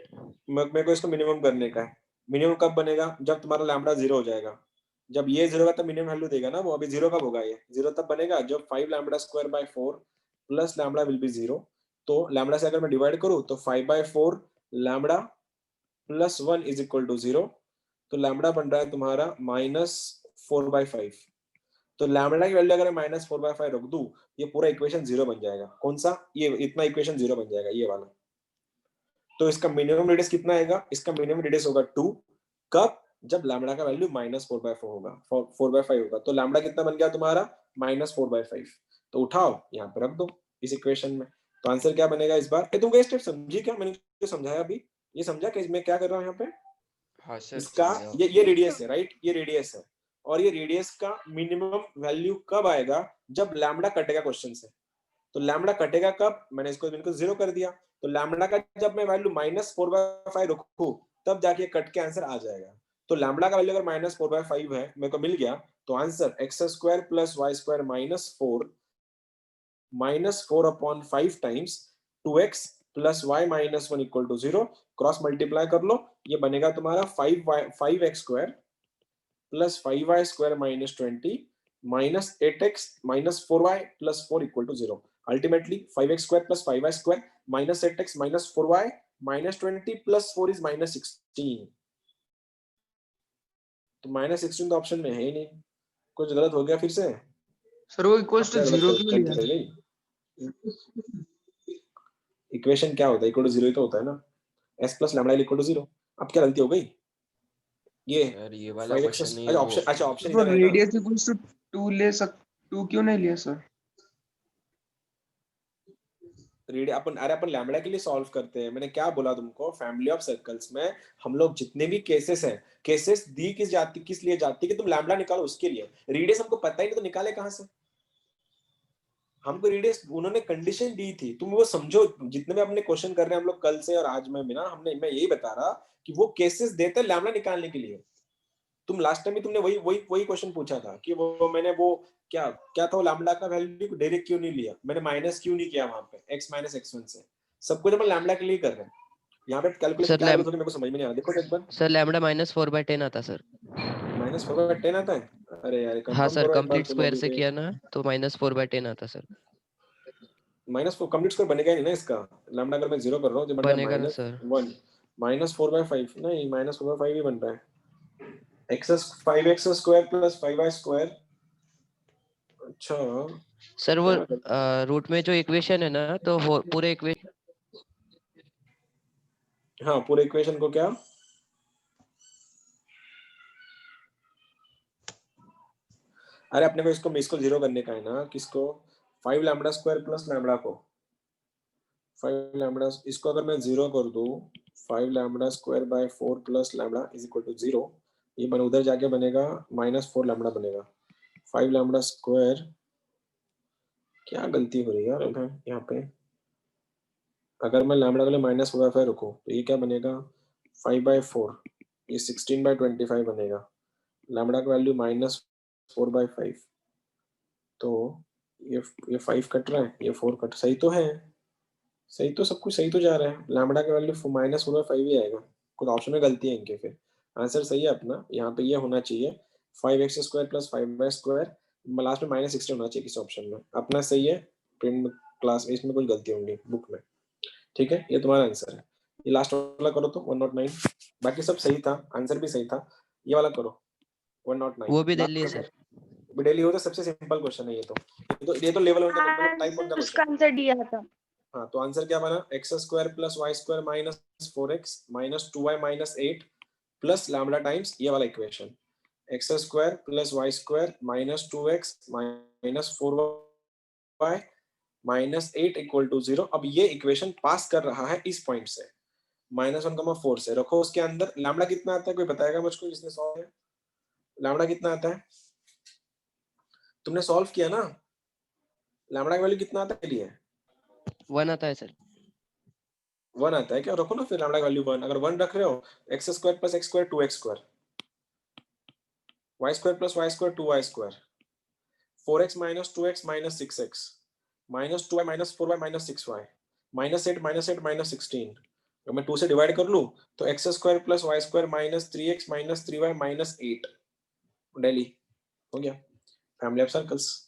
4/5। मेरे को इसको मिनिमम करने का है। मिनिमम कब बनेगा, जब तुम्हारा लैम्बडा 0 हो जाएगा। जब ये 0 का तब मिनिमम वैल्यू देगा ना वो, अभी 0 कब होगा, ये 0 तब बनेगा जब 5 lambda square by 4 plus lambda will be 0। तो लैम्बडा से अगर मैं डिवाइड करूं तो 5/4 lambda plus 1 is equal to 0। तो लैम्बडा बन रहा है तुम्हारा -4/5। तो लैम्बडा की वैल्यू अगर मैं -4/5 रख दूं, ये पूरा इक्वेशन 0 बन जाएगा। कौन सा, ये इतना इक्वेशन 0 बन जाएगा, ये वाला। तो इसका मिनिमम रेडियस कितना आएगा, इसका मिनिमम रेडियस होगा 2। कब, जब लैम्बडा का वैल्यू -4/4 होगा, 4/5 होगा। तो लैम्बडा कितना बन गया तुम्हारा -4/5। तो उठाओ यहाँ पे रख दो इस इक्वेशन में। तो आंसर क्या बनेगा इस बार, तुम ये स्टेप समझी क्या, मैंने जो समझाया अभी, ये समझा कि मैं क्या कर रहा हूँ यहाँ पे? हाँ सर, इसका समझा। ये रेडियस है, राइट, ये रेडियस है। और ये रेडियस का मिनिमम वैल्यू कब आएगा, जब लैम्बडा कटेगा क्वेश्चन से। तो लैम्बडा कटेगा कब, मैंने इसको 0 कर दिया। तो लैम्बडा का जब मैं वैल्यू -4/5 रखूं, तब जाके कट के आंसर आ जाएगा। तो लैम्बडा का वैल्यू अगर -4/5 है, मेरे को मिल गया, तो answer x square plus Y square -4 upon 5 times 2x plus y -1 equal to 0। Cross multiply कर लो, ये बनेगा तुम्हारा 5x square plus 5y square -20 -8x -4y plus 4 equal to 0। Ultimately 5x square plus 5y square -8x -4y -20 plus 4 is -16। तो -16 तो option में है ही नहीं, कुछ गलत हो गया फिर से। सर वो इक्वल्स टू क्या गलत 0 क्यों लिया? कर गई? इक्वेशन क्या होता है, इक्वल टू 0 ही तो होता है ना, s plus lambda equal to 0। अब क्या गलती हो गई, ये यार ये वाला 5x क्वेश्चन नहीं है अच्छा वो। ऑप्शन, अच्छा ऑप्शन तो इधर है ना, रेडियस इक्वल्स टू 2 ले 2 क्यों नहीं लिया सर? अपन लैम्बडा के लिए सॉल्व करते हैं। मैंने क्या बोला तुमको, फैमिली ऑफ सर्कल्स में हम लोग जितने भी केसेस हैं, केसेस दी किस जाती, किस लिए जाती है कि तुम लैम्बडा निकालो उसके लिए, रेडियस हमको पता ही नहीं तो निकाले कहां से, हमको रेडियस उन्होंने कंडीशन दी थी, तुम वो समझो। जितने भी अपने क्वेश्चन कर रहे हैं हम लोग कल से और आज में भी ना, मैं यही बता रहा कि वो केसेस देते हैं लैम्बडा निकालने के लिए। तुम लास्ट टाइम भी तुमने वही क्वेश्चन पूछा था कि वो मैंने वो क्या क्या था, वो लैम्बडा का वैल्यू डायरेक्ट क्यों नहीं लिया, मैंने माइनस क्यों नहीं किया वहां पे x माइनस x1 से, सब कुछ अपन लैम्बडा के लिए कर रहे हैं। यहाँ पे कैलकुलेशन सर क्या है मेरे को समझ में नहीं आ रहा, देखो एक बार। सर लैम्डा -4/10 आता सर। -4/10 आता है, अरे यार हाँ कंफर्म सर, करो एक बार कंप्लीट तुम स्क्वायर अभी से भी। किया ना तो -4/10 आता सर। -4 कंप्लीट स्क्वायर बनेगा ही नहीं ना इसका, लैम्डा अगर मैं 0 कर रहा हूँ तो बन रहा बनेगा ना है सर। -1 -4/5 नहीं, -4/5 ही बन रहा है, x5x² + 5y²। अच्छा सर वो क्या रूट में जो इक्वेशन है ना, तो पूरे इक्वेशन हाँ पूरे इक्वेशन को क्या, अरे अपने को इसको 0 करने का है ना, किसको, 5 लैम्बडा स्क्वायर प्लस लैम्बडा को, 5 लैम्बडा, इसको अगर मैं 0 कर दूं, 5 lambda square by 4 plus lambda is equal to 0, ये बन उधर जाके बनेगा -4 लैम्बडा बनेगा। 5 लैम्बडा स्क्वायर, क्या गलती हो रही है यार यहाँ पे, अगर मैं लैम्बडा के लिए -4/5 रखूं तो ये क्या बनेगा 5/4, ये 16/25 बनेगा, लैम्बडा का वैल्यू -4/5, तो ये 5 कट रहा है, ये 4 कट, सही तो है, सही तो सब कुछ सही तो जा रहा है, लैम्बडा का वैल्यू -4/5 ही आएगा, कुछ ऑप्शन में गलती है इनके, फिर आंसर सही है अपना, यहाँ पे ये होना चाहिए 5x² + 5y², लास्ट में -16 होना चाहिए किसी ऑप्शन में, अपना सही है, प्रिंट क्लास में इसमें कुछ गलती होंगी बुक में, ठीक है, ये तुम्हारा आंसर है। ये लास्ट वाला करो तो 109, बाकी सब सही था, आंसर भी सही था, ये वाला करो 109, वो भी दे लिए लास्ट सर। डेली हो तो सबसे सिंपल क्वेश्चन है ये तो लेवल 1 का मतलब टाइप 1 का उसका क्वेश्चन। आंसर दिया था। हाँ तो आंसर क्या बना, x² + y² -4x -2y -8 plus lambda times ये वाला equation, x² + y² -2x -4y -8 = 0। अब ये इक्वेशन पास कर रहा है इस पॉइंट से, -1,4 से, रखो उसके अंदर, लैम्बडा कितना आता है कोई बताएगा मुझको जिसने सॉल्व किया, लैम्बडा कितना आता है, तुमने सॉल्व किया ना, लैम्बडा का वैल्यू कितना आता है लिए, 1 आता है सर। 1 आता है क्या, रखो ना फिर लैम्बडा का वैल्यू 1, अगर 1 रख रहे हो x² + x² 2x², y² + y² 2y², 4x - 2x - 6x -2y -4y -6y -8 -8 -16, अगर मैं 2 से डिवाइड कर लूं तो x² + y² -3x -3y -8, daily हो गया फैमिली ऑफ सर्कल्स।